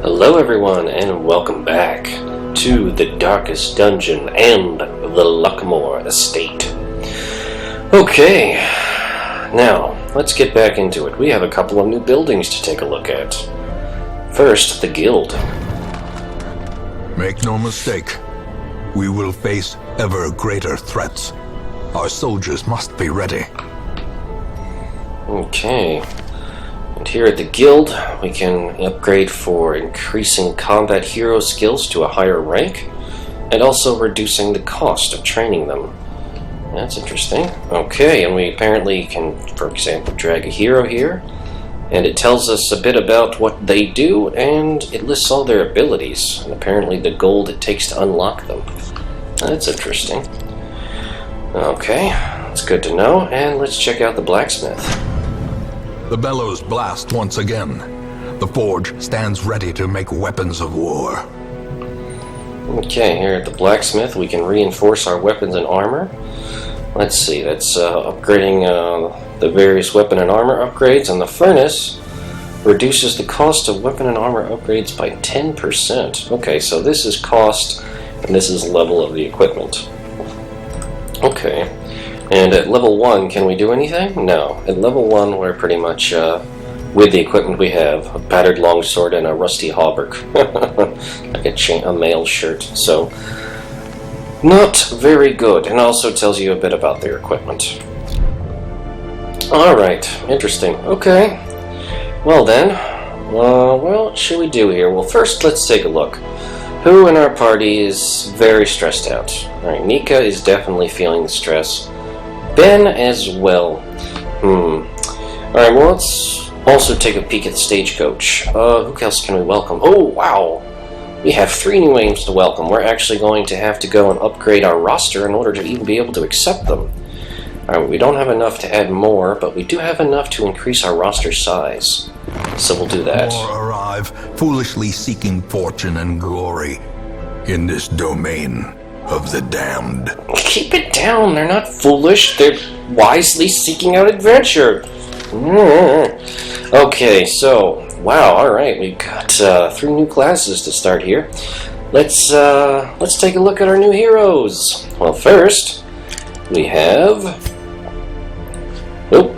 Hello everyone, and welcome back to the Darkest Dungeon and the Luckmore Estate. Okay, now let's get back into it. We have a couple of new buildings to take a look at. First, the Guild. Make no mistake, we will face ever greater threats. Our soldiers must be ready. Okay. And here at the Guild, we can upgrade for increasing combat hero skills to a higher rank, and also reducing the cost of training them. That's interesting. Okay, and we apparently can, for example, drag a hero here, and it tells us a bit about what they do, and it lists all their abilities, and apparently the gold it takes to unlock them. That's interesting. Okay, that's good to know, and let's check out the blacksmith. The bellows blast once again. The forge stands ready to make weapons of war. Okay, here at the blacksmith we can reinforce our weapons and armor. Let's see, that's upgrading the various weapon and armor upgrades, and the furnace reduces the cost of weapon and armor upgrades by 10%. Okay, so this is cost, and this is level of the equipment. Okay. And at level 1, can we do anything? No. At level 1, we're pretty much, with the equipment we have, a battered longsword and a rusty hauberk. Like a mail shirt. So, not very good. And also tells you a bit about their equipment. Alright, interesting. Okay. Well then, what should we do here? Well, first, let's take a look. Who in our party is very stressed out? Alright, Nika is definitely feeling the stress. Ben as well. Alright, well, let's also take a peek at the stagecoach. Who else can we welcome? Oh, wow! We have 3 new names to welcome. We're actually going to have to go and upgrade our roster in order to even be able to accept them. Alright, we don't have enough to add more, but we do have enough to increase our roster size. So we'll do that. More arrive, foolishly seeking fortune and glory in this domain of the damned. Keep it down, they're not foolish, they're wisely seeking out adventure. Okay, so, wow, alright, we've got 3 new classes to start here. Let's take a look at our new heroes. Well, first, we have... Oh,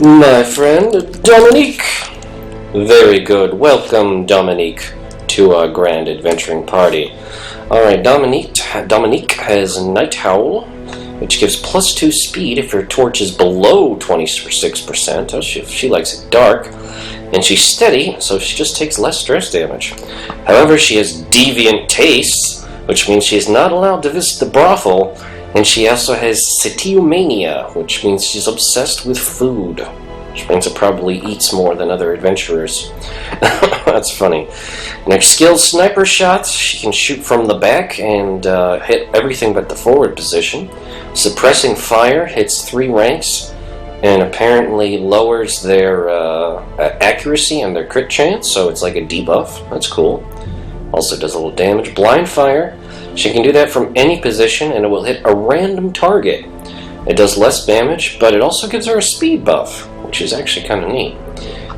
my friend, Dominique. Very good, welcome, Dominique, to our grand adventuring party. Alright, Dominique has Night Howl, which gives +2 speed if her torch is below 26%. Oh, she likes it dark. And she's steady, so she just takes less stress damage. However, she has Deviant Tastes, which means she is not allowed to visit the brothel. And she also has Satiomania, which means she's obsessed with food. Which means it probably eats more than other adventurers. That's funny. Next skill, sniper shots. She can shoot from the back and hit everything but the forward position. Suppressing fire hits 3 ranks and apparently lowers their accuracy and their crit chance, so it's like a debuff. That's cool. Also does a little damage. Blind fire. She can do that from any position and it will hit a random target. It does less damage, but it also gives her a speed buff, which is actually kind of neat.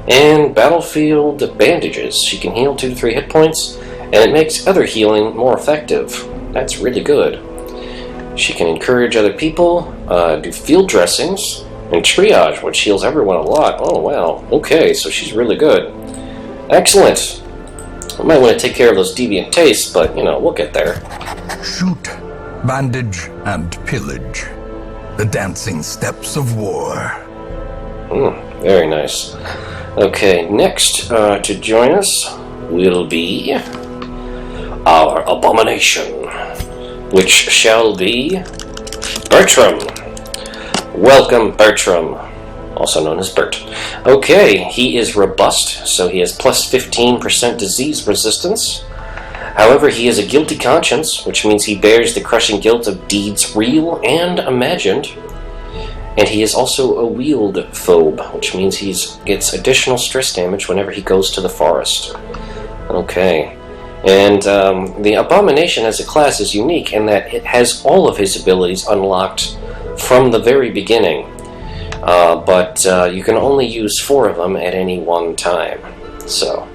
And Battlefield Bandages. She can heal 2 to 3 hit points, and it makes other healing more effective. That's really good. She can encourage other people, do field dressings, and triage, which heals everyone a lot. Oh, wow. Okay, so she's really good. Excellent. I might want to take care of those deviant tastes, but, you know, we'll get there. Shoot, bandage, and pillage. The dancing steps of war. Very nice. Okay, next to join us will be our abomination, which shall be Bertram. Welcome, Bertram, also known as Bert. Okay, he is robust, so he has +15% disease resistance. However, he has a guilty conscience, which means he bears the crushing guilt of deeds real and imagined. And he is also a Weald phobe, which means he gets additional stress damage whenever he goes to the forest. Okay. And the Abomination as a class is unique in that it has all of his abilities unlocked from the very beginning. But you can only use 4 of them at any one time. So,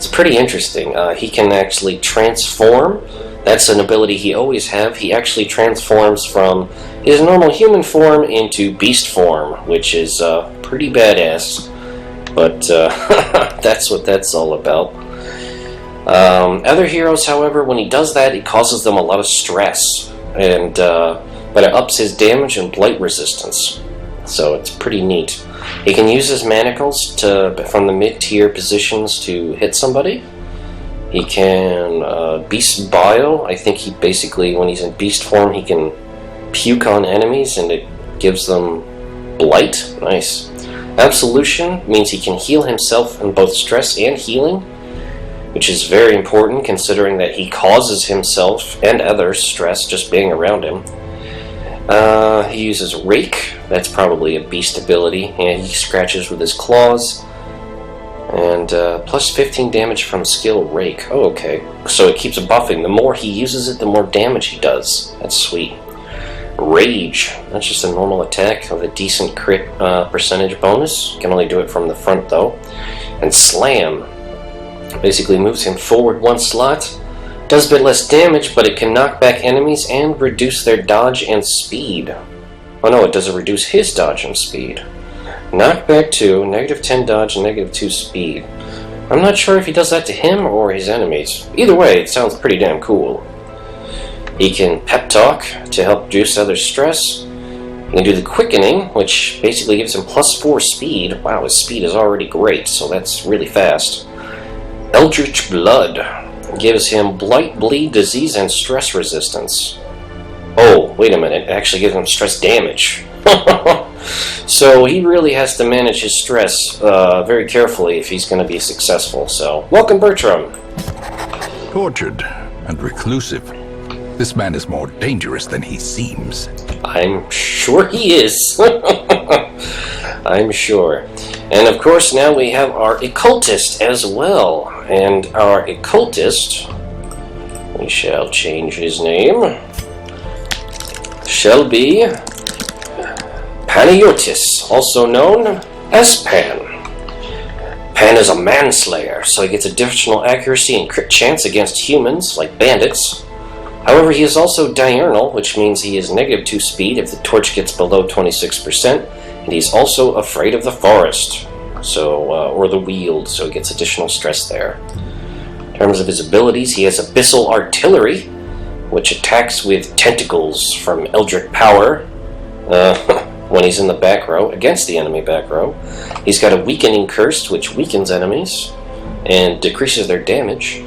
It's pretty interesting. He can actually transform. That's an ability he always have. He actually transforms from his normal human form into beast form, which is pretty badass. But that's what that's all about. Other heroes, however, when he does that, it causes them a lot of stress, and but it ups his damage and blight resistance. So it's pretty neat. He can use his manacles from the mid-tier positions to hit somebody. He can beast bio. I think he basically, when he's in beast form, he can puke on enemies and it gives them blight. Nice. Absolution means he can heal himself in both stress and healing, which is very important considering that he causes himself and others stress just being around him. He uses Rake. That's probably a beast ability, and he scratches with his claws. And plus 15 damage from skill Rake. Oh, okay. So it keeps buffing. The more he uses it, the more damage he does. That's sweet. Rage. That's just a normal attack with a decent crit percentage bonus. Can only do it from the front, though. And Slam. Basically moves him forward one slot. Does a bit less damage, but it can knock back enemies and reduce their dodge and speed. Oh no, it doesn't reduce his dodge and speed. Knockback 2, negative 10 dodge, and negative 2 speed. I'm not sure if he does that to him or his enemies. Either way, it sounds pretty damn cool. He can pep talk to help reduce other stress. He can do the quickening, which basically gives him plus 4 speed. Wow, his speed is already great, so that's really fast. Eldritch Blood gives him blight, bleed, disease, and stress resistance. Oh, wait a minute, it actually gives him stress damage. So he really has to manage his stress very carefully if he's going to be successful. So, welcome, Bertram. Tortured and reclusive, this man is more dangerous than he seems. I'm sure he is. I'm sure. And of course, now we have our occultist as well. And our occultist, we shall change his name, shall be Panayotis, also known as Pan. Pan is a manslayer, so he gets additional accuracy and crit chance against humans, like bandits. However, he is also diurnal, which means he is negative 2 speed if the torch gets below 26%, and he's also afraid of the forest, or the Weald, so he gets additional stress there. In terms of his abilities, he has Abyssal Artillery, which attacks with tentacles from Eldritch Power when he's in the back row, against the enemy back row. He's got a Weakening Curse, which weakens enemies and decreases their damage.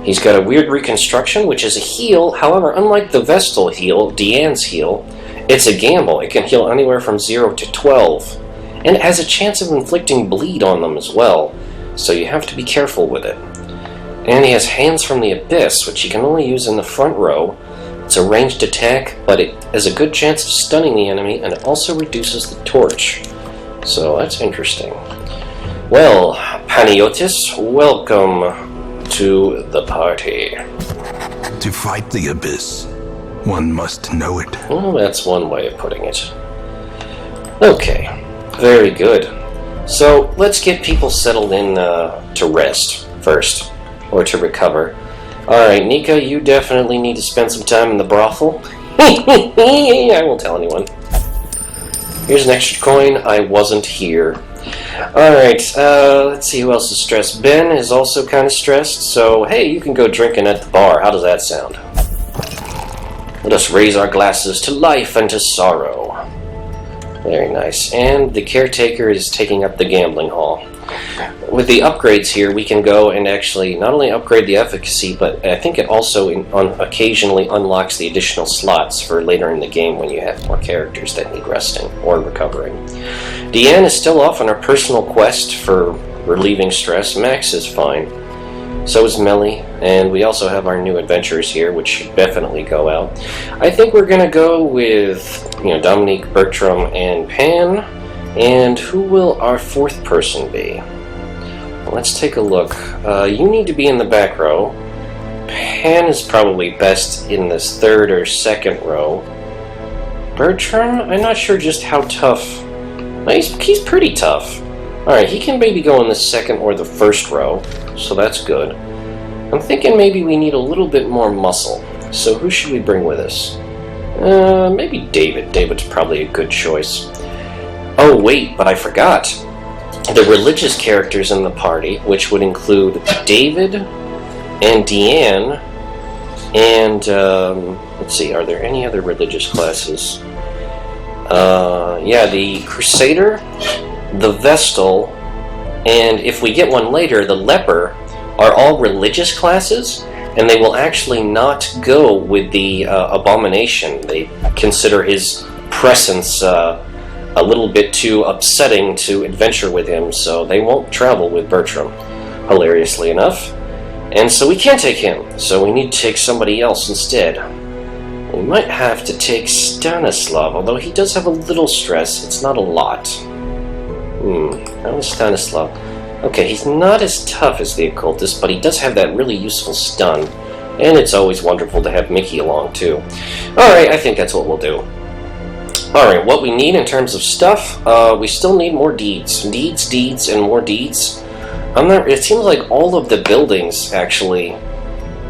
He's got a Weird Reconstruction, which is a heal. However, unlike the Vestal heal, Deanne's heal, it's a gamble. It can heal anywhere from 0 to 12. And it has a chance of inflicting bleed on them as well, so you have to be careful with it. And he has Hands from the Abyss, which he can only use in the front row. It's a ranged attack, but it has a good chance of stunning the enemy, and it also reduces the torch. So that's interesting. Well, Panayotis, welcome to the party. To fight the Abyss, one must know it. Well, that's one way of putting it. Okay, very good. So let's get people settled in to rest first, or to recover. Alright, Nika, you definitely need to spend some time in the brothel. I won't tell anyone. Here's an extra coin. I wasn't here. Alright, let's see who else is stressed. Ben is also kind of stressed, so hey, you can go drinking at the bar. How does that sound? Let us raise our glasses to life and to sorrow. Very nice. And the caretaker is taking up the gambling hall. With the upgrades here, we can go and actually not only upgrade the efficacy, but I think it also occasionally unlocks the additional slots for later in the game when you have more characters that need resting or recovering. Deanne is still off on her personal quest for relieving stress. Max is fine. So is Melly, and we also have our new adventurers here, which should definitely go out. I think we're going to go with, Dominique, Bertram, and Pan. And who will our fourth person be? Well, let's take a look. You need to be in the back row. Pan is probably best in this third or second row. Bertram, I'm not sure just how tough. He's pretty tough. Alright, he can maybe go in the second or the first row, so that's good. I'm thinking maybe we need a little bit more muscle. So who should we bring with us? Maybe David. David's probably a good choice. Oh, wait, but I forgot. The religious characters in the party, which would include David and Deanne, and, let's see, are there any other religious classes? Yeah, the Crusader, the Vestal, and if we get one later, the Leper, are all religious classes, and they will actually not go with the Abomination. They consider his presence a little bit too upsetting to adventure with him, so they won't travel with Bertram, hilariously enough. And so we can't take him, so we need to take somebody else instead. We might have to take Stanislav, although he does have a little stress. It's not a lot. How is Stanislav? Okay, he's not as tough as the occultist, but he does have that really useful stun. And it's always wonderful to have Mickey along, too. Alright, I think that's what we'll do. Alright, what we need in terms of stuff, we still need more deeds. Deeds, and more deeds. It seems like all of the buildings, actually,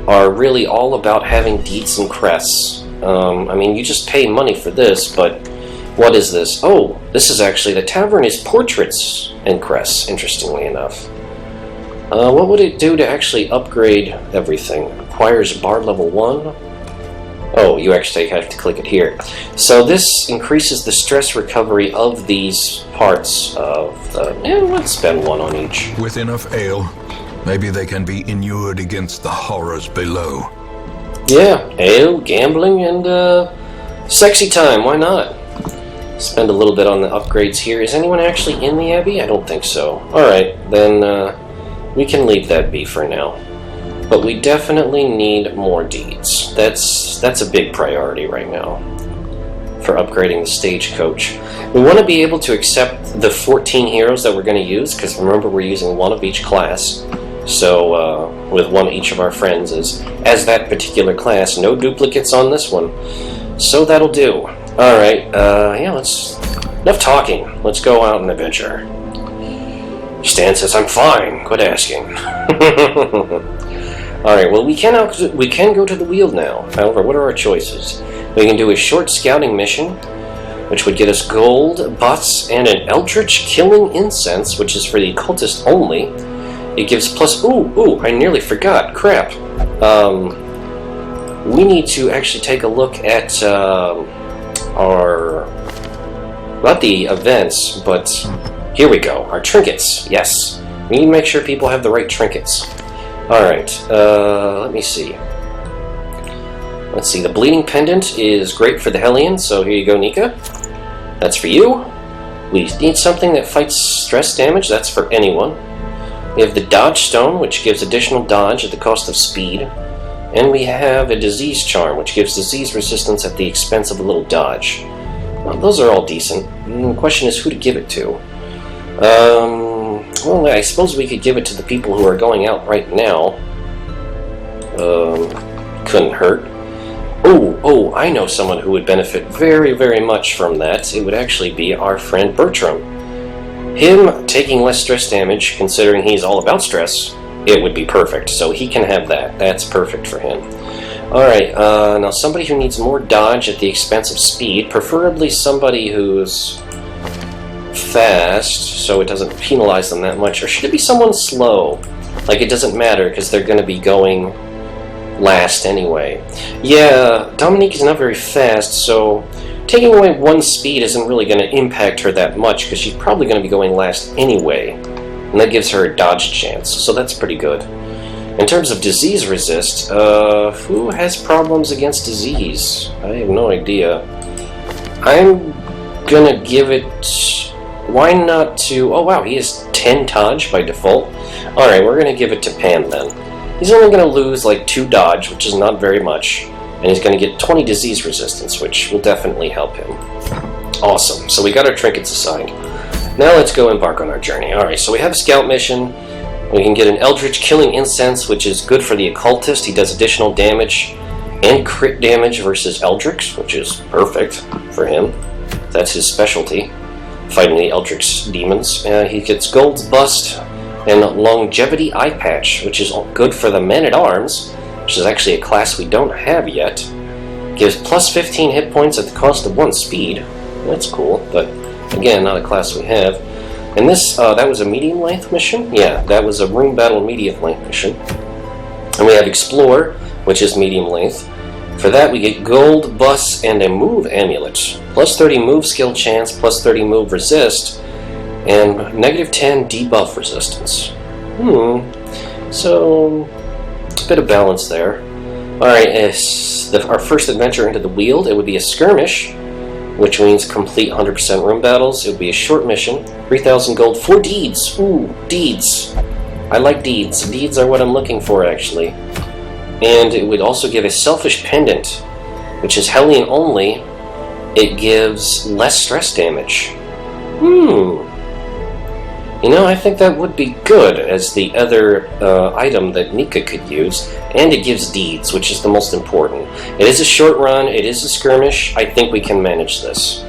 are really all about having deeds and crests. I mean, you just pay money for this, but what is this? Oh, this is actually, the tavern is portraits and crests, interestingly enough. What would it do to actually upgrade everything? Requires bar level 1. Oh, you actually have to click it here. So this increases the stress recovery of these parts of the... let's spend 1 on each. With enough ale, maybe they can be inured against the horrors below. Yeah, ale, gambling, and sexy time, why not? Spend a little bit on the upgrades here. Is anyone actually in the Abbey? I don't think so. Alright, then we can leave that be for now. But we definitely need more deeds. That's a big priority right now for upgrading the stagecoach. We want to be able to accept the 14 heroes that we're going to use, because remember we're using 1 of each class. So with 1 each of our friends as that particular class. No duplicates on this one. So that'll do. Alright, yeah, enough talking. Let's go out and adventure. Stan says, I'm fine. Quit asking. Alright, well, we can go to the Weald now. However, what are our choices? We can do a short scouting mission, which would get us gold, butts, and an eldritch killing incense, which is for the occultist only. It gives plus... Ooh, I nearly forgot. Crap. We need to actually take a look at our... not the events, but here we go. Our trinkets. Yes. We need to make sure people have the right trinkets. Alright, let me see. Let's see, the Bleeding Pendant is great for the Hellion, so here you go, Nika. That's for you. We need something that fights stress damage, that's for anyone. We have the Dodge Stone, which gives additional dodge at the cost of speed. And we have a Disease Charm, which gives disease resistance at the expense of a little dodge. Well, those are all decent. The question is who to give it to. Well, I suppose we could give it to the people who are going out right now. Couldn't hurt. Oh, I know someone who would benefit very, very much from that. It would actually be our friend Bertram. Him taking less stress damage, considering he's all about stress, it would be perfect. So he can have that. That's perfect for him. Alright, now somebody who needs more dodge at the expense of speed, preferably somebody who's fast, so it doesn't penalize them that much. Or should it be someone slow? Like, it doesn't matter, because they're going to be going last anyway. Yeah, Dominique is not very fast, so taking away 1 speed isn't really going to impact her that much, because she's probably going to be going last anyway. And that gives her a dodge chance, so that's pretty good. In terms of disease resist, who has problems against disease? I have no idea. I'm gonna give it... Why not to... Oh wow, he has 10 dodge by default. Alright, we're gonna give it to Pan then. He's only gonna lose like 2 dodge, which is not very much. And he's gonna get 20 disease resistance, which will definitely help him. Awesome, so we got our trinkets assigned. Now let's go embark on our journey. Alright, so we have a scout mission. We can get an Eldritch Killing Incense, which is good for the occultist. He does additional damage and crit damage versus Eldritch, which is perfect for him. That's his specialty. fighting the Eldritch demons. He gets Gold's Bust and Longevity Eye Patch, which is good for the Men-at-Arms, which is actually a class we don't have yet. Gives plus 15 hit points at the cost of 1 speed. That's cool, but again, not a class we have. And this, that was a medium length mission? Yeah, that was a room battle medium length mission. And we have Explore, which is medium length. For that, we get Gold, Bus, and a Move Amulet. Plus 30 move skill chance, plus 30 move resist, and negative 10 debuff resistance. So, a bit of balance there. Alright, our first adventure into the Weald, it would be a skirmish, which means complete 100% room battles. It would be a short mission, 3,000 gold, 4 deeds. Ooh, deeds. I like deeds. Deeds are what I'm looking for, actually. And it would also give a Selfish Pendant, which is Hellion only. It gives less stress damage. You know, I think that would be good as the other item that Nika could use. And it gives deeds, which is the most important. It is a short run, it is a skirmish. I think we can manage this.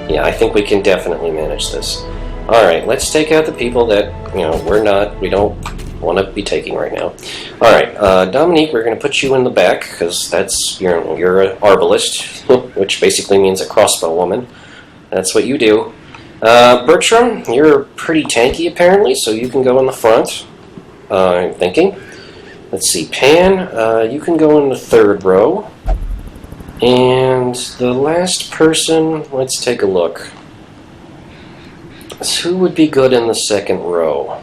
Yeah, I think we can definitely manage this. Alright, let's take out the people that, we don't want to be taking right now. Alright, Dominique, we're going to put you in the back, because that's, you're an arbalist, which basically means a crossbow woman. That's what you do. Bertram, you're pretty tanky apparently, so you can go in the front. I'm thinking. Let's see, Pan, you can go in the 3rd row. And the last person, let's take a look. So who would be good in the 2nd row?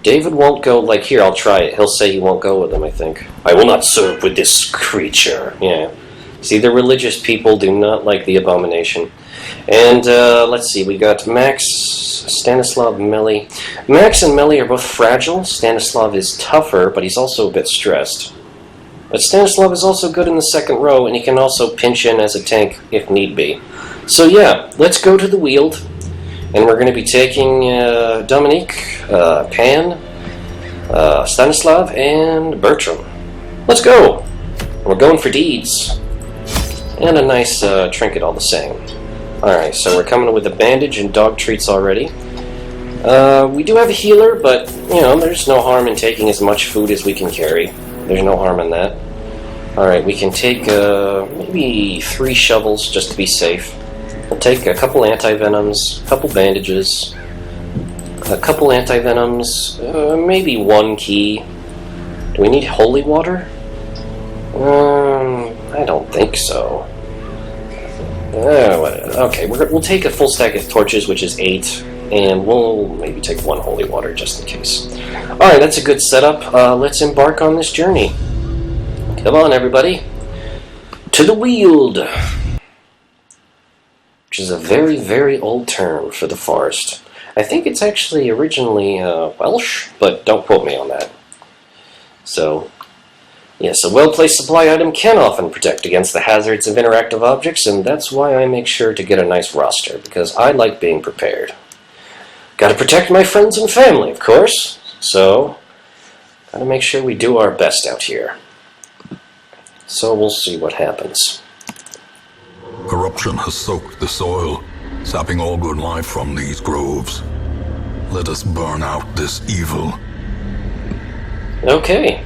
David won't go, here, I'll try it. He'll say he won't go with him, I think. I will not serve with this creature. Yeah. See, the religious people do not like the abomination. And, let's see, we got Max, Stanislav, Melly. Max and Melly are both fragile. Stanislav is tougher, but he's also a bit stressed. But Stanislav is also good in the 2nd row, and he can also pinch in as a tank if need be. So yeah, let's go to the Weald, and we're going to be taking Dominique, Pan, Stanislav, and Bertram. Let's go! We're going for deeds. And a nice trinket all the same. Alright, so we're coming with a bandage and dog treats already. We do have a healer, but, there's no harm in taking as much food as we can carry. There's no harm in that. Alright, we can take maybe 3 shovels just to be safe. We'll take a couple anti-venoms, a couple bandages, a couple anti-venoms, maybe 1 key. Do we need holy water? I don't think so. Okay, we'll take a full stack of torches, which is 8, and we'll maybe take 1 holy water just in case. Alright, that's a good setup. Let's embark on this journey. Come on, everybody. To the Weald! Which is a very, very old term for the forest. I think it's actually originally Welsh, but don't quote me on that. So, yes, a well-placed supply item can often protect against the hazards of interactive objects, and that's why I make sure to get a nice roster, because I like being prepared. Gotta protect my friends and family, of course, so gotta make sure we do our best out here. So we'll see what happens. Corruption has soaked the soil, sapping all good life from these groves. Let us burn out this evil. Okay.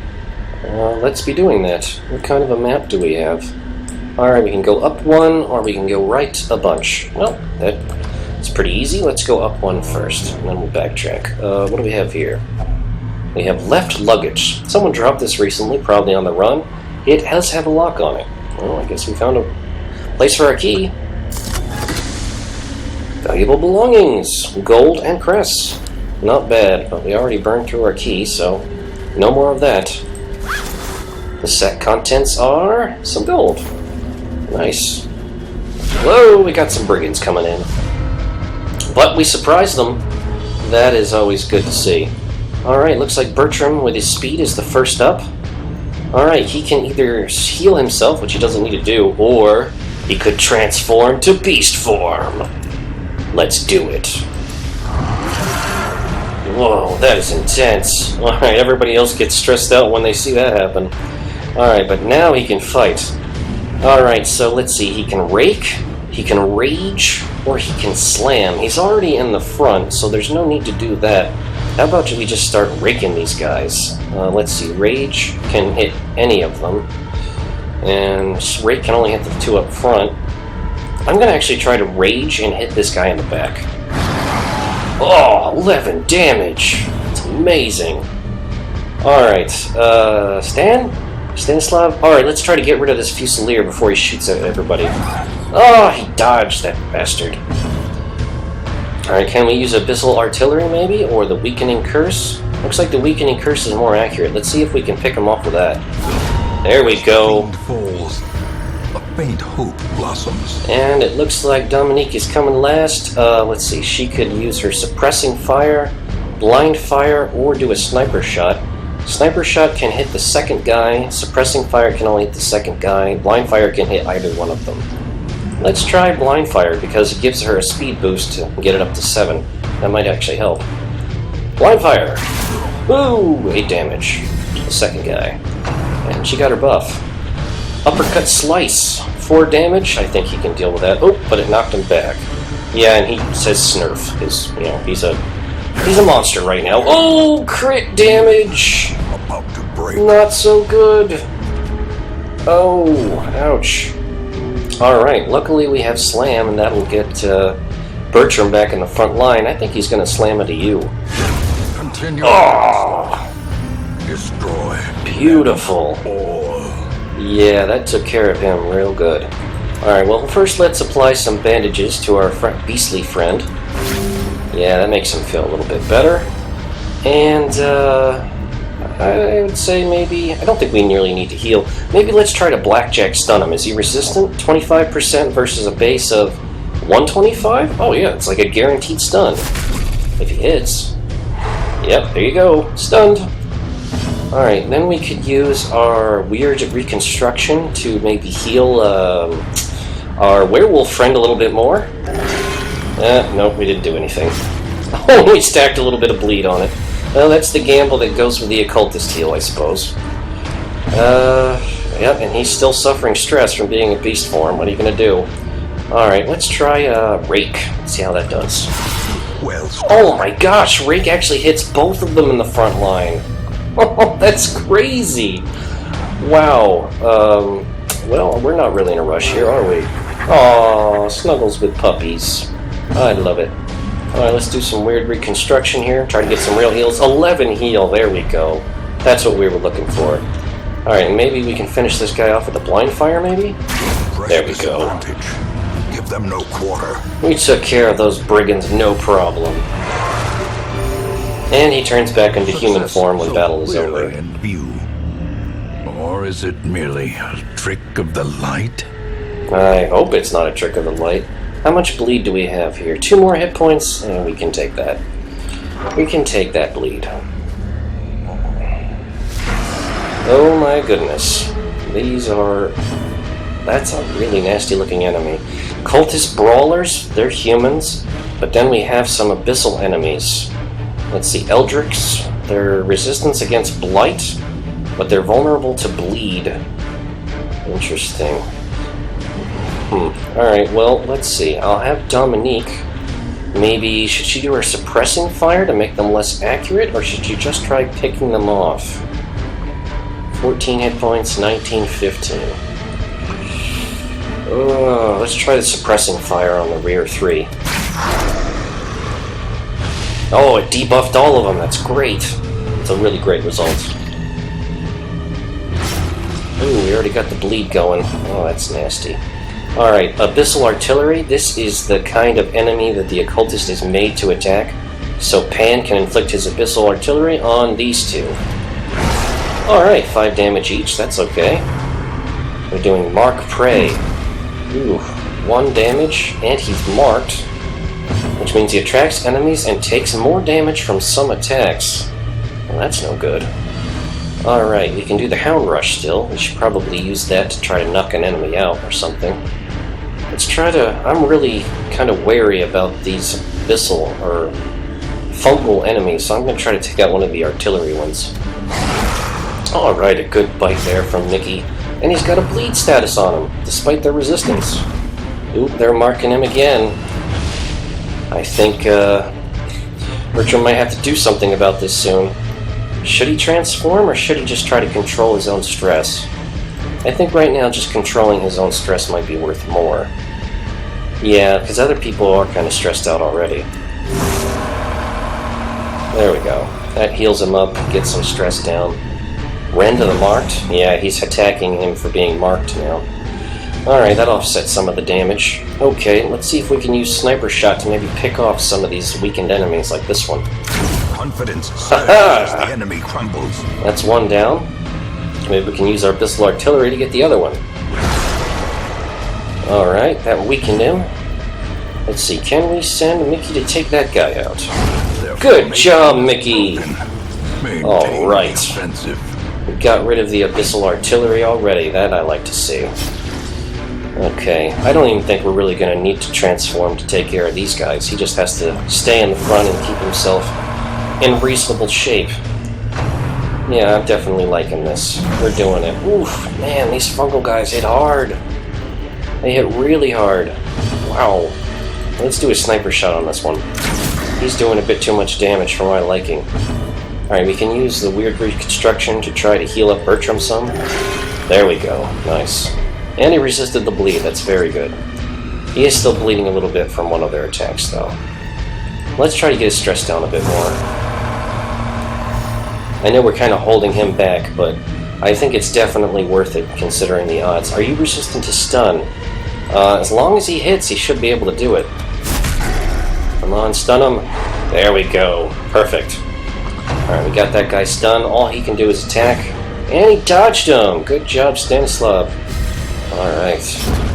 Let's be doing that. What kind of a map do we have? Alright, we can go up 1, or we can go right a bunch. Well, that's pretty easy. Let's go up 1 first, and then we'll backtrack. What do we have here? We have left luggage. Someone dropped this recently, probably on the run. It does have a lock on it. Well, I guess we found a place for our key. Valuable belongings. Gold and cress. Not bad, but we already burned through our key, so no more of that. The set contents are some gold. Nice. Whoa, we got some brigands coming in. But we surprised them. That is always good to see. Alright, looks like Bertram with his speed is the first up. Alright, he can either heal himself, which he doesn't need to do, or he could transform to beast form. Let's do it. Whoa, that is intense. Alright, everybody else gets stressed out when they see that happen. Alright, but now he can fight. Alright, so let's see. He can rake, He can rage or he can slam. He's already in the front, so there's no need to do that. How about we just start raking these guys? Let's see, rage can hit any of them, and rake can only hit the two up front. I'm going to actually try to rage and hit this guy in the back. Oh, 11 damage! It's amazing. Alright, Stanislav? Alright, let's try to get rid of this Fusilier before he shoots at everybody. Oh, he dodged, that bastard. Alright, can we use Abyssal Artillery, maybe? Or the Weakening Curse? Looks like the Weakening Curse is more accurate. Let's see if we can pick him off with that. There we go. Falls. A faint hope blossoms. And it looks like Dominique is coming last. Let's see, she could use her Suppressing Fire, Blind Fire, or do a Sniper Shot. Sniper Shot can hit the second guy, Suppressing Fire can only hit the second guy, Blind Fire can hit either one of them. Let's try Blind Fire because it gives her a speed boost to get it up to 7. That might actually help. Blind Fire! Woo! 8 damage. The second guy. And she got her buff. Uppercut Slice. 4 damage. I think he can deal with that. Oh, but it knocked him back. Yeah, and he says Snurf. Because, you know, he's a monster right now. Oh, crit damage! About to break. Not so good. Oh, ouch. Alright, luckily we have Slam, and that'll get Bertram back in the front line. I think he's going to slam into you. Continue. Oh! Destroy. Beautiful. Yeah, that took care of him real good. Alright, well, first let's apply some bandages to our beastly friend. Yeah, that makes him feel a little bit better. And, I would say maybe... I don't think we nearly need to heal. Maybe let's try to Blackjack stun him. Is he resistant? 25% versus a base of 125? Oh yeah, it's like a guaranteed stun. If he hits. Yep, there you go. Stunned. Alright, then we could use our Weird Reconstruction to maybe heal our werewolf friend a little bit more. Nope, we didn't do anything. Oh, we stacked a little bit of bleed on it. Well, that's the gamble that goes with the occultist heal, I suppose. Yep, and he's still suffering stress from being in beast form. What are you going to do? Alright, let's try Rake. Let's see how that does. Well, oh my gosh, Rake actually hits both of them in the front line. Oh, that's crazy. Wow. Well, we're not really in a rush here, are we? Aw, snuggles with puppies. I love it. Alright, let's do some weird reconstruction here. Try to get some real heals. 11 heal, there we go. That's what we were looking for. Alright, maybe we can finish this guy off with a blind fire, maybe? There we go. Give them no quarter. We took care of those brigands, no problem. And he turns back into human form when battle is over. In view. Or is it merely a trick of the light? I hope it's not a trick of the light. How much bleed do we have here? 2 more hit points, and we can take that. We can take that bleed. Oh my goodness. These are... That's a really nasty looking enemy. Cultist Brawlers, they're humans, but then we have some abyssal enemies. Let's see, Eldricks, they're resistance against blight, but they're vulnerable to bleed. Interesting. Alright, well, let's see. I'll have Dominique. Maybe, should she do her suppressing fire to make them less accurate, or should she just try picking them off? 14 hit points, 19, 15. Let's try the suppressing fire on the rear 3. Oh, it debuffed all of them. That's great. It's a really great result. Ooh, we already got the bleed going. Oh, that's nasty. Alright, Abyssal Artillery. This is the kind of enemy that the occultist is made to attack. So Pan can inflict his Abyssal Artillery on these two. Alright, 5 damage each. That's okay. We're doing Mark Prey. Ooh, 1 damage, and he's marked. Which means he attracts enemies and takes more damage from some attacks. Well, that's no good. Alright, we can do the Hound Rush still. We should probably use that to try to knock an enemy out or something. Let's try to... I'm really kind of wary about these abyssal or fungal enemies, so I'm going to try to take out one of the artillery ones. Alright, a good bite there from Mickey. And he's got a bleed status on him, despite their resistance. Oop, they're marking him again. I think Bertram might have to do something about this soon. Should he transform, or should he just try to control his own stress? I think right now just controlling his own stress might be worth more. Yeah, because other people are kind of stressed out already. There we go. That heals him up, gets some stress down. Ren to the marked? Yeah, he's attacking him for being marked now. Alright, that offsets some of the damage. Okay, let's see if we can use Sniper Shot to maybe pick off some of these weakened enemies like this one. Confidence surges as the enemy crumbles. That's one down. Maybe we can use our Abyssal Artillery to get the other one. Alright, that weakened him. Let's see, can we send Mickey to take that guy out? Good job, Mickey! Alright. We got rid of the Abyssal Artillery already. That I like to see. Okay, I don't even think we're really going to need to transform to take care of these guys. He just has to stay in the front and keep himself in reasonable shape. Yeah, I'm definitely liking this. We're doing it. Oof, man, these fungal guys hit hard. They hit really hard. Wow. Let's do a Sniper Shot on this one. He's doing a bit too much damage for my liking. Alright, we can use the Weird Reconstruction to try to heal up Bertram some. There we go. Nice. And he resisted the bleed. That's very good. He is still bleeding a little bit from one of their attacks, though. Let's try to get his stress down a bit more. I know we're kind of holding him back, but I think it's definitely worth it considering the odds. Are you resistant to stun? As long as he hits, he should be able to do it. Come on, stun him. There we go. Perfect. Alright, we got that guy stunned. All he can do is attack. And he dodged him! Good job, Stanislav. Alright.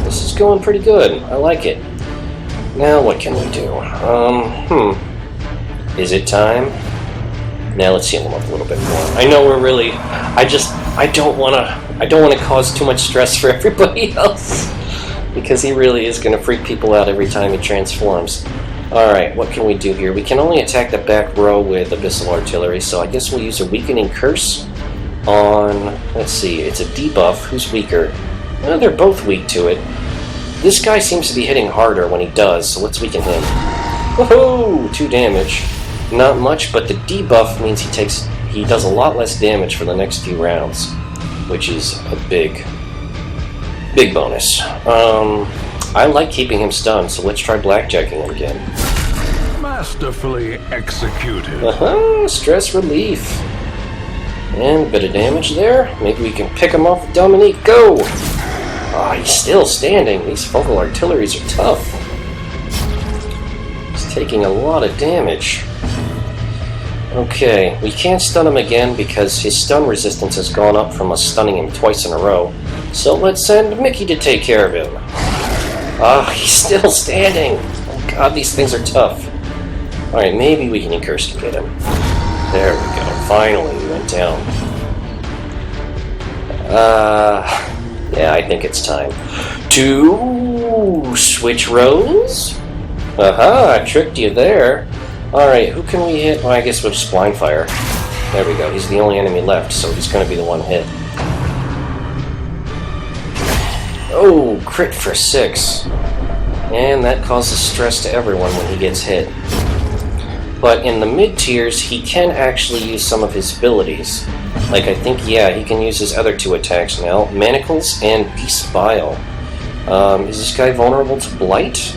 This is going pretty good. I like it. Now what can we do? Is it time? Now let's heal him up a little bit more. I know we're really... I don't want to cause too much stress for everybody else. Because he really is going to freak people out every time he transforms. Alright, what can we do here? We can only attack the back row with Abyssal Artillery, so I guess we'll use a Weakening Curse on... Let's see, it's a debuff. Who's weaker? Well, they're both weak to it. This guy seems to be hitting harder when he does, so let's weaken him. Woohoo! 2 damage. Not much, but the debuff means he does a lot less damage for the next few rounds, which is a big bonus. I like keeping him stunned, so let's try blackjacking him again. Masterfully executed. Stress relief. And a bit of damage there. Maybe we can pick him off with Dominique. Go! Ah, he's still standing. These fungal artilleries are tough. He's taking a lot of damage. Okay, we can't stun him again because his stun resistance has gone up from us stunning him twice in a row. So let's send Mickey to take care of him. Ah, he's still standing. Oh god, these things are tough. Alright, maybe we can curse to get him. There we go. Finally, we went down. Yeah, I think it's time to switch roles. Aha, I tricked you there. Alright, who can we hit? Well, I guess we'll just blind fire. There we go. He's the only enemy left, so he's going to be the one hit. Oh, crit for 6. And that causes stress to everyone when he gets hit. But in the mid-tiers, he can actually use some of his abilities. Like, I think, yeah, he can use his other 2 attacks now. Manacles and Beast Bile. Is this guy vulnerable to Blight?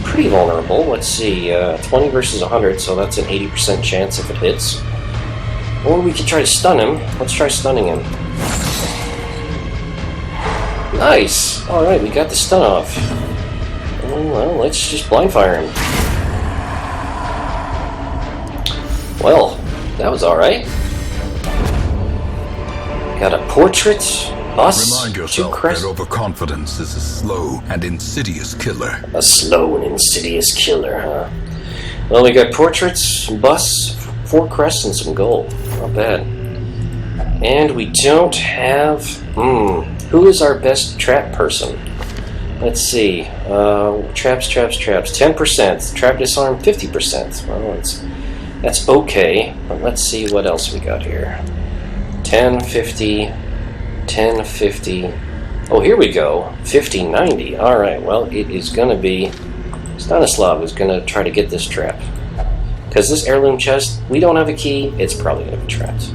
Pretty vulnerable. Let's see, 20 versus 100, so that's an 80% chance if it hits. Or we could try to stun him. Let's try stunning him. Nice! Alright, we got the stun off. Well, let's just blind fire him. Well, that was alright. Got a portrait, bus, Remind 2 yourself crests. that overconfidence is a slow and insidious killer. A slow and insidious killer, huh? Well, we got portraits, bus, 4 crests, and some gold. Not bad. And we don't have... who is our best trap person? Let's see. Traps. 10%. Trap disarm, 50%. Well, that's okay. But let's see what else we got here. 10, 50, 10, 50, Oh, here we go. 50-90. Alright, well, it is going to be... Stanislav is going to try to get this trap. Because this heirloom chest, we don't have a key, it's probably going to be trapped.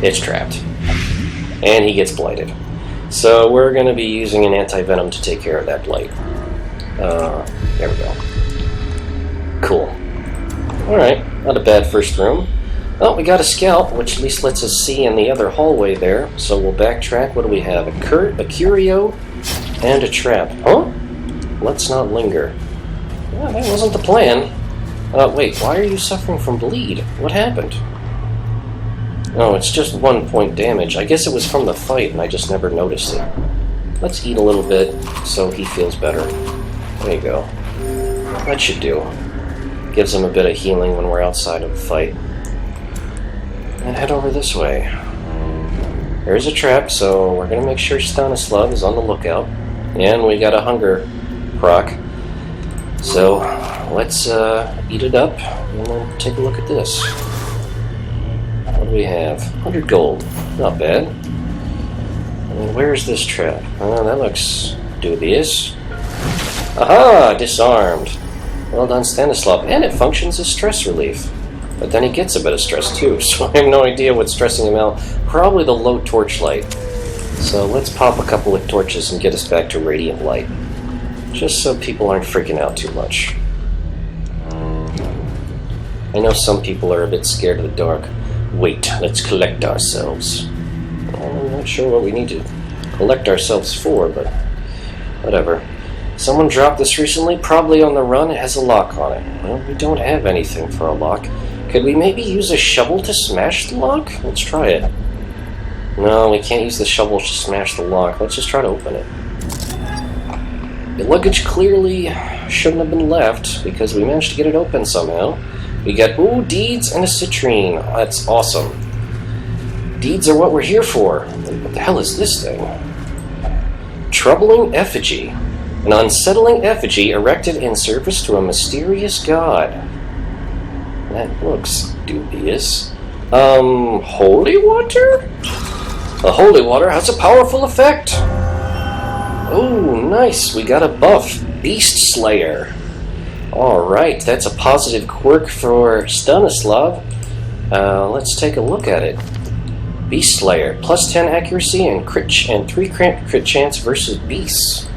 It's trapped. And he gets blighted. So we're going to be using an anti-venom to take care of that blight. There we go. Cool. Alright, not a bad first room. Oh, we got a scout, which at least lets us see in the other hallway there. So we'll backtrack. What do we have? A curio and a trap. Huh? Let's not linger. Well, that wasn't the plan. Wait, why are you suffering from bleed? What happened? Oh, it's just 1 point damage. I guess it was from the fight and I just never noticed it. Let's eat a little bit so he feels better. There you go. That should do. Gives him a bit of healing when we're outside of the fight. And head over this way. There's a trap, so we're going to make sure Stanislav is on the lookout. And we got a hunger proc. So let's eat it up and then take a look at this. What do we have? 100 gold. Not bad. And where's this trap? Oh, that looks dubious. Aha! Disarmed. Well done, Stanislav. And it functions as stress relief. But then he gets a bit of stress too, so I have no idea what's stressing him out. Probably the low torchlight. So let's pop a couple of torches and get us back to radiant light. Just so people aren't freaking out too much. I know some people are a bit scared of the dark. Wait, let's collect ourselves. I'm not sure what we need to collect ourselves for, but whatever. Someone dropped this recently, probably on the run. It has a lock on it. Well, we don't have anything for a lock. Could we maybe use a shovel to smash the lock? Let's try it. No, we can't use the shovel to smash the lock. Let's just try to open it. The luggage clearly shouldn't have been left, because we managed to get it open somehow. We got, ooh, deeds and a citrine. That's awesome. Deeds are what we're here for. What the hell is this thing? Troubling effigy. An unsettling effigy erected in service to a mysterious god. That looks dubious. Holy water? The holy water has a powerful effect. Oh, nice. We got a buff. Beast Slayer. Alright, that's a positive quirk for Stanislav. Let's take a look at it. Beast Slayer. Plus 10 accuracy and 3 crit chance versus beasts.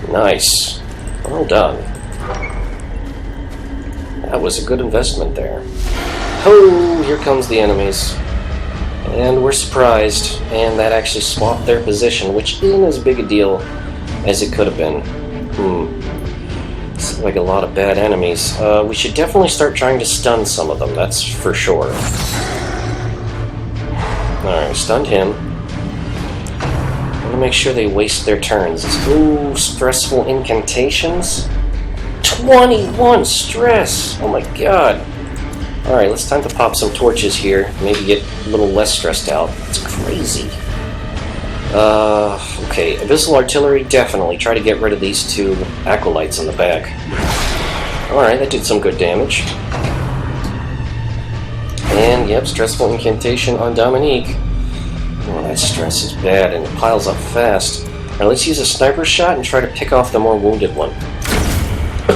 Nice. Well done. That was a good investment there. Oh, here comes the enemies. And we're surprised. And that actually swapped their position, which isn't as big a deal as it could have been. It's like a lot of bad enemies. We should definitely start trying to stun some of them, that's for sure. Alright, stunned him. I want to make sure they waste their turns. Ooh, stressful incantations. 21 stress! Oh my god. Alright, it's time to pop some torches here. Maybe get a little less stressed out. It's crazy. Okay. Abyssal artillery, definitely. Try to get rid of these two acolytes in the back. Alright, that did some good damage. And, yep, stressful incantation on Dominique. Oh, that stress is bad, and it piles up fast. Alright, let's use a sniper shot and try to pick off the more wounded one.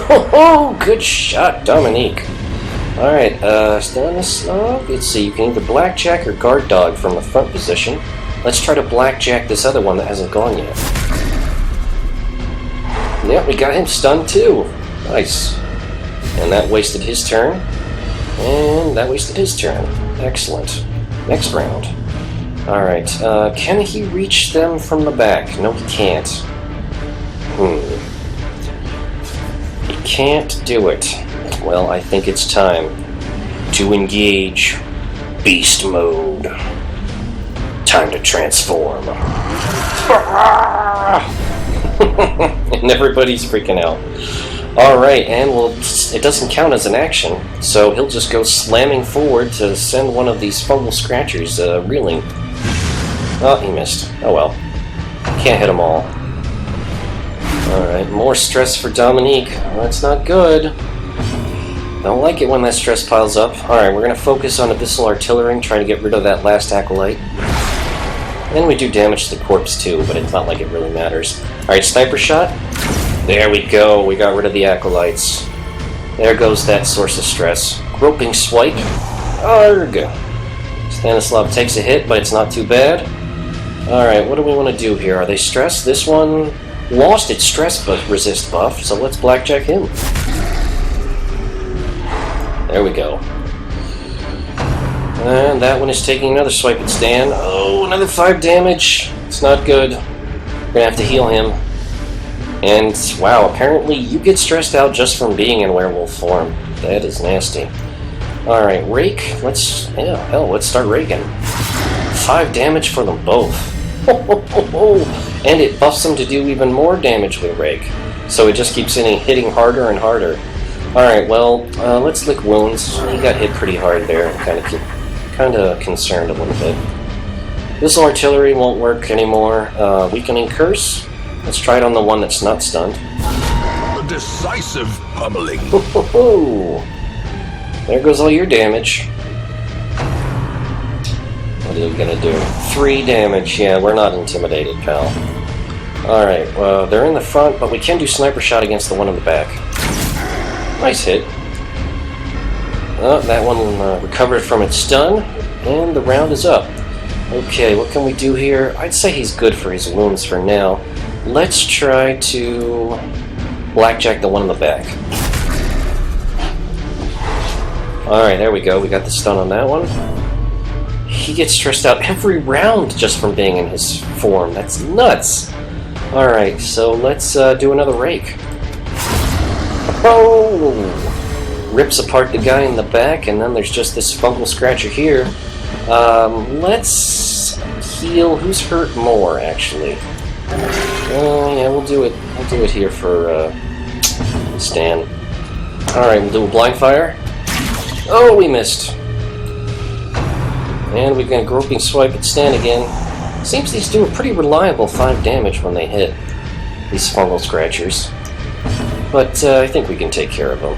Oh, good shot, Dominique. Alright, Stanislav, let's see, you can either blackjack or guard dog from the front position. Let's try to blackjack this other one that hasn't gone yet. Yep, we got him stunned too. Nice. And that wasted his turn. And that wasted his turn. Excellent. Next round. Alright, can he reach them from the back? No, he can't. He can't do it. Well, I think it's time to engage beast mode. Time to transform. And everybody's freaking out. Alright, and well, it doesn't count as an action, so he'll just go slamming forward to send one of these fungal scratchers reeling. Oh, he missed. Oh well. Can't hit them all. Alright, more stress for Dominique. Well, that's not good. Don't like it when that stress piles up. Alright, we're going to focus on Abyssal Artillery, trying to get rid of that last acolyte. And we do damage to the corpse too, but it's not like it really matters. Alright, sniper shot. There we go, we got rid of the acolytes. There goes that source of stress. Groping swipe. Arg! Stanislav takes a hit, but it's not too bad. Alright, what do we want to do here? Are they stressed? This one lost its stress resist buff, so let's blackjack him. There we go. And that one is taking another swipe at Stan. Oh, another 5 damage. It's not good. We're gonna have to heal him. And, wow, apparently you get stressed out just from being in werewolf form. That is nasty. Alright, rake. Let's start raking. 5 damage for them both. And it buffs them to do even more damage with rake. So it just keeps hitting harder and harder. Alright, well, let's lick wounds. He got hit pretty hard there. Kind of concerned a little bit. Missile artillery won't work anymore. Weakening curse. Let's try it on the one that's not stunned. A decisive pummeling. There goes all your damage. What are you gonna do? 3 damage. Yeah, we're not intimidated, pal. Alright, well, they're in the front, but we can do sniper shot against the one in the back. Nice hit. Oh, that one recovered from its stun, and the round is up. Okay, what can we do here? I'd say he's good for his wounds for now. Let's try to blackjack the one in the back. Alright, there we go. We got the stun on that one. He gets stressed out every round just from being in his form. That's nuts! Alright, so let's do another rake. Oh! Rips apart the guy in the back, and then there's just this fungal scratcher here. Let's heal. Who's hurt more, actually? Yeah, we'll do it. We'll do it here for Stan. Alright, we'll do a blind fire. Oh, we missed. And we're gonna groping swipe at Stan again. Seems these do a pretty reliable 5 damage when they hit. These fungal scratchers. But I think we can take care of them.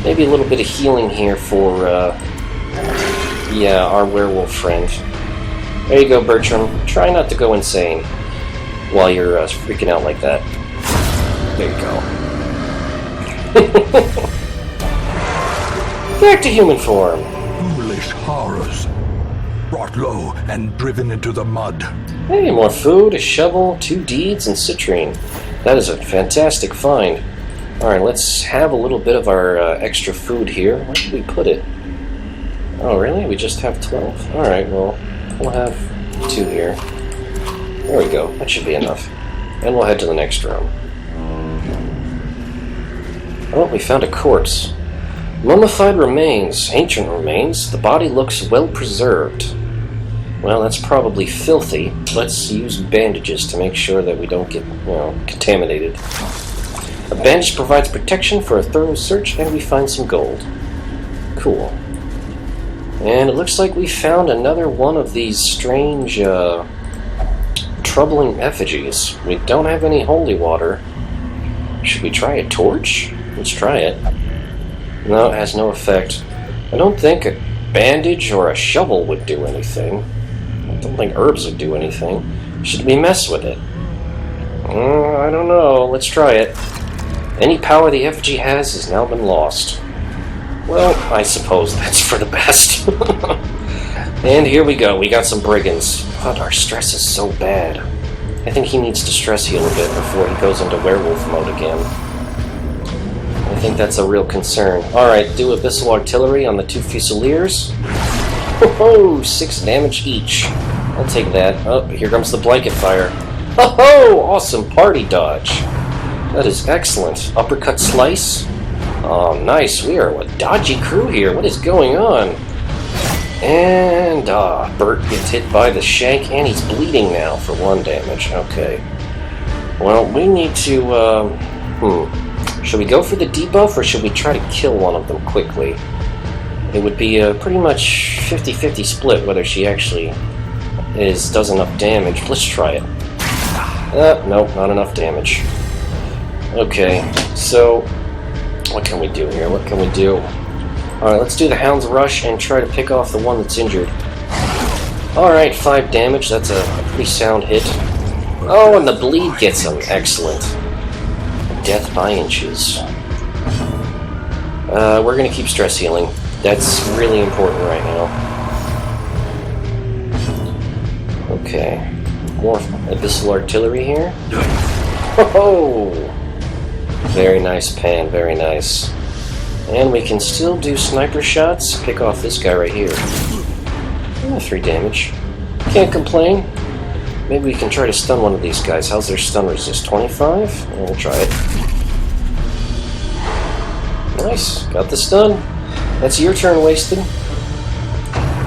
Maybe a little bit of healing here for, our werewolf friend. There you go, Bertram. Try not to go insane while you're freaking out like that. There you go. Back to human form. Foolish horrors. Brought low and driven into the mud. Hey, more food, a shovel, 2 deeds, and citrine. That is a fantastic find. Alright, let's have a little bit of our extra food here. Where did we put it? Oh, really? We just have 12? Alright, well, we'll have 2 here. There we go. That should be enough. And we'll head to the next room. Oh, we found a corpse. Mummified remains. Ancient remains. The body looks well preserved. Well, that's probably filthy. Let's use bandages to make sure that we don't get, contaminated. A bandage provides protection for a thorough search, and we find some gold. Cool. And it looks like we found another one of these strange, troubling effigies. We don't have any holy water. Should we try a torch? Let's try it. No, it has no effect. I don't think a bandage or a shovel would do anything. I don't think herbs would do anything. Should we mess with it? I don't know. Let's try it. Any power the effigy has now been lost. Well, I suppose that's for the best. And here we go. We got some brigands. But our stress is so bad. I think he needs to stress heal a bit before he goes into werewolf mode again. I think that's a real concern. Alright, do Abyssal Artillery on the 2 Fusiliers. Oh, 6 damage each. I'll take that. Oh, here comes the blanket fire. Oh, awesome party dodge. That is excellent. Uppercut slice. Oh, nice. We are a dodgy crew here. What is going on? And, Bert gets hit by the shank, and he's bleeding now for 1 damage. Okay. Well, we need to, Should we go for the debuff, or should we try to kill one of them quickly? It would be a pretty much 50-50 split whether she actually does enough damage. Let's try it. Nope, not enough damage. Okay, so what can we do here? What can we do? Alright, let's do the Hound's Rush and try to pick off the one that's injured. Alright, 5 damage. That's a pretty sound hit. Oh, and the bleed gets him. Excellent. Death by inches. We're gonna keep stress healing. That's really important right now. Okay. More abyssal artillery here. Oh! Very nice pan, very nice. And we can still do sniper shots. Pick off this guy right here. 3 damage. Can't complain. Maybe we can try to stun one of these guys. How's their stun resist? 25? We'll try it. Nice. Got the stun. That's your turn wasted.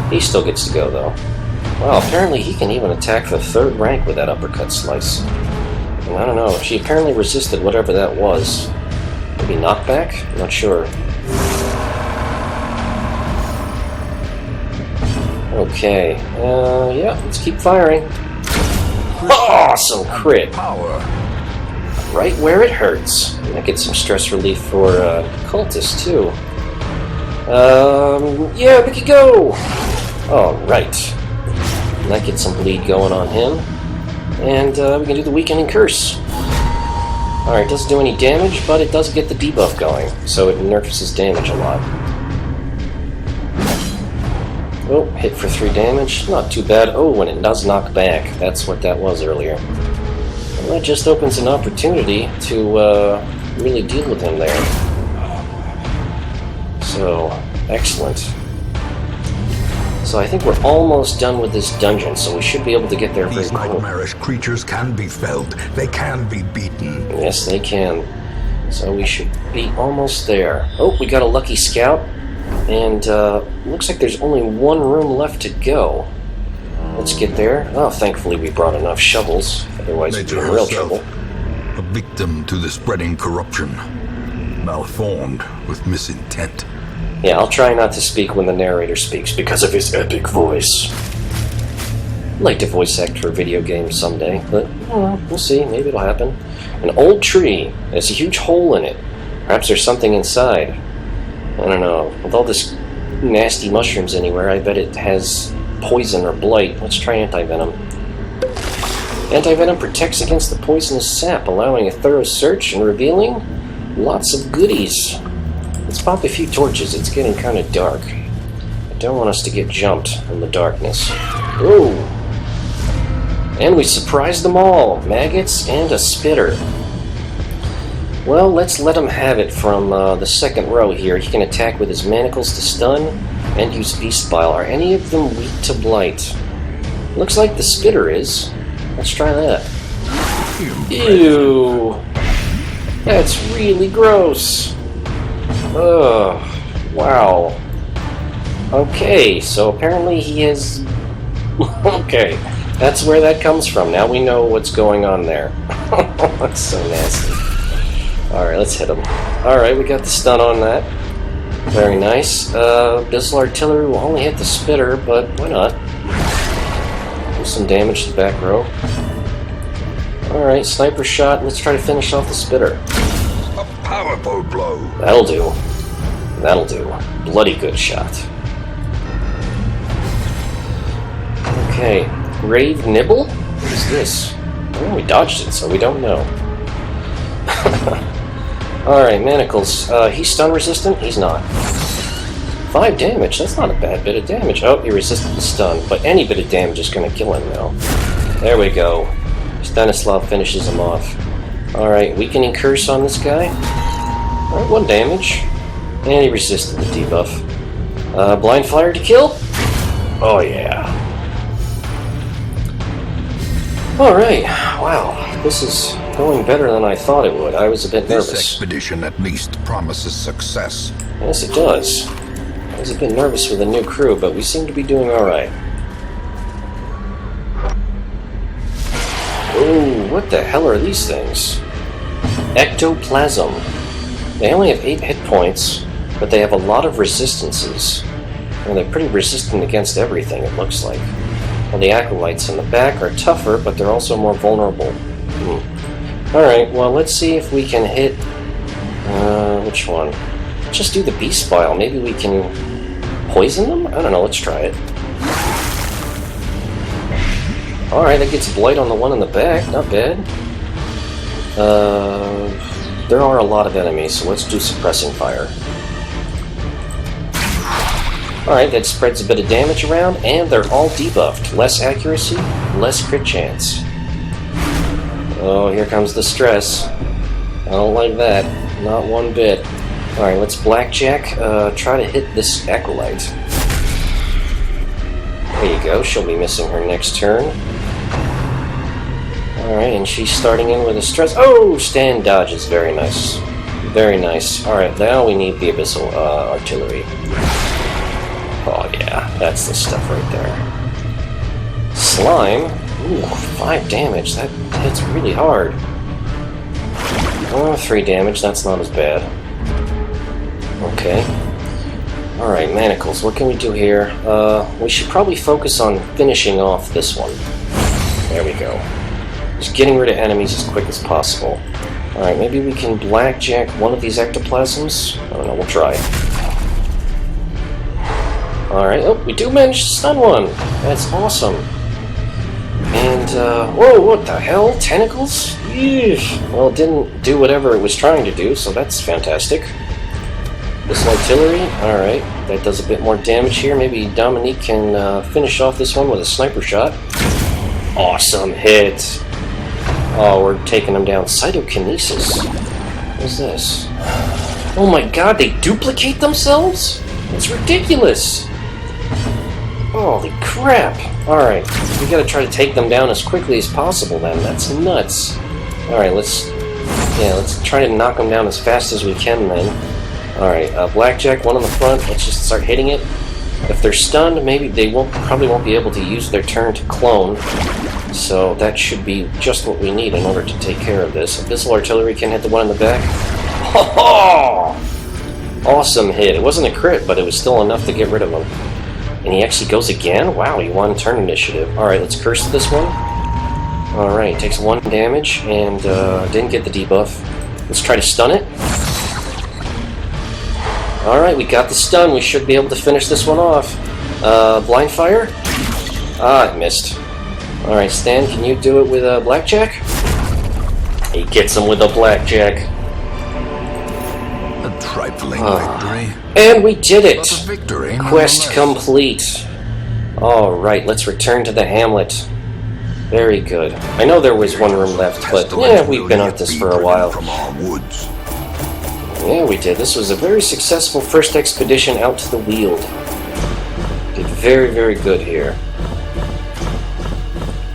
He still gets to go, though. Wow, apparently he can even attack the 3rd rank with that uppercut slice. And I don't know. She apparently resisted whatever that was. Maybe knockback? I'm not sure. Okay. Yeah, let's keep firing. Awesome crit! Power. Right where it hurts. And I get some stress relief for cultists too. Yeah, we could go! Alright. And that gets some bleed going on him. And we can do the weakening curse. Alright, doesn't do any damage, but it does get the debuff going. So it nerfs his damage a lot. Oh, hit for 3 damage. Not too bad. Oh, and it does knock back. That's what that was earlier. Well, that just opens an opportunity to really deal with him there. So, excellent. So I think we're almost done with this dungeon, so we should be able to get there very These quickly. nightmarish creatures can be felled. They can be beaten. Yes, they can. So we should be almost there. Oh, we got a lucky scout. And looks like there's only one room left to go. Let's get there. Oh, thankfully we brought enough shovels. Otherwise we'd be in real trouble. A victim to the spreading corruption. Malformed with misintent. Yeah, I'll try not to speak when the narrator speaks because of his epic voice. I'd like to voice act for video games someday, but we'll see. Maybe it'll happen. An old tree. There's a huge hole in it. Perhaps there's something inside. I don't know. With all this nasty mushrooms anywhere, I bet it has poison or blight. Let's try anti-venom. Anti-venom protects against the poisonous sap, allowing a thorough search and revealing lots of goodies. Let's pop a few torches. It's getting kind of dark. I don't want us to get jumped in the darkness. Ooh! And we surprised them all. Maggots and a spitter. Well, let's let him have it from the second row here. He can attack with his manacles to stun and use Beast Bile. Are any of them weak to blight? Looks like the spitter is. Let's try that. Ew! That's really gross. Ugh. Wow. Okay, so apparently he is... Okay, that's where that comes from. Now we know what's going on there. That's so nasty. Alright, let's hit him. Alright, we got the stun on that. Very nice. Abyssal artillery will only hit the spitter, but why not? Do some damage to the back row. Alright, sniper shot. Let's try to finish off the spitter. A powerful blow. That'll do. That'll do. Bloody good shot. Okay. Grave Nibble? What is this? Oh, we dodged it, so we don't know. Alright, manacles. He's stun resistant? He's not. 5 damage? That's not a bad bit of damage. Oh, he resisted the stun, but any bit of damage is going to kill him now. There we go. Stanislav finishes him off. Alright, weakening curse on this guy. Alright, 1 damage. And he resisted the debuff. Blind fire to kill? Oh yeah. Alright, wow. This is going better than I thought it would. I was a bit nervous. This expedition at least promises success. Yes, it does. I was a bit nervous with a new crew, but we seem to be doing alright. Ooh, what the hell are these things? Ectoplasm. They only have 8 hit points, but they have a lot of resistances. And they're pretty resistant against everything, it looks like. Well, the acolytes in the back are tougher, but they're also more vulnerable. Alright, well, let's see if we can hit... which one? Just do the Beast Bile. Maybe we can poison them? I don't know, let's try it. Alright, that gets blight on the one in the back. Not bad. There are a lot of enemies, so let's do suppressing fire. Alright, that spreads a bit of damage around, and they're all debuffed. Less accuracy, less crit chance. Oh, here comes the stress. I don't like that. Not one bit. Alright, let's blackjack. Try to hit this acolyte. There you go, she'll be missing her next turn. Alright, and she's starting in with a stress. Oh, stand dodges. Very nice. Very nice. Alright, now we need the abyssal artillery. Oh yeah, that's the stuff right there. Slime. Ooh, 5 damage. That hits really hard. Oh, 3 damage. That's not as bad. Okay. Alright, manacles. What can we do here? We should probably focus on finishing off this one. There we go. Just getting rid of enemies as quick as possible. Alright, maybe we can blackjack one of these ectoplasms? I don't know, we'll try. Alright, oh, we do manage to stun one! That's awesome. And, whoa, what the hell? Tentacles? Eesh. Well, it didn't do whatever it was trying to do, so that's fantastic. This artillery, alright, that does a bit more damage here. Maybe Dominique can finish off this one with a sniper shot. Awesome hit! Oh, we're taking them down. Cytokinesis. What's this? Oh my god, they duplicate themselves? It's ridiculous! Holy crap! Alright, we gotta try to take them down as quickly as possible then. That's nuts. Alright, let's try to knock them down as fast as we can then. Alright, blackjack, one on the front. Let's just start hitting it. If they're stunned, maybe they probably won't be able to use their turn to clone. So that should be just what we need in order to take care of this. Abyssal artillery can hit the one in the back. Ho-ho! Awesome hit. It wasn't a crit, but it was still enough to get rid of him. And he actually goes again? Wow, he won turn initiative. Alright, let's curse this one. Alright, takes 1 damage and didn't get the debuff. Let's try to stun it. Alright, we got the stun. We should be able to finish this one off. Blind fire? Ah, it missed. Alright, Stan, can you do it with a blackjack? He gets him with a blackjack. A trifling victory. And we did it! But a victory, Quest complete. Alright, let's return to the hamlet. Very good. I know there was one room left, but yeah, we've been at this for a while. From our woods. Yeah, we did. This was a very successful first expedition out to the Weald. Did very, very good here.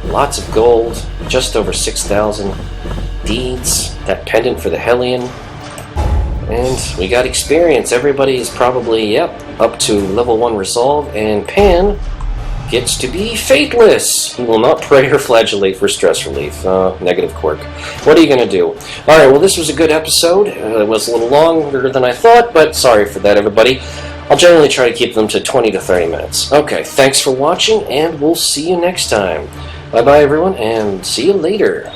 Lots of gold, just over 6,000 deeds, that pendant for the Hellion, and we got experience. Everybody is probably, yep, up to level 1 resolve, and Pan gets to be fateless. He will not pray or flagellate for stress relief. Negative quirk. What are you going to do? Alright, well this was a good episode. It was a little longer than I thought, but sorry for that, everybody. I'll generally try to keep them to 20 to 30 minutes. Okay, thanks for watching, and we'll see you next time. Bye-bye, everyone, and see you later.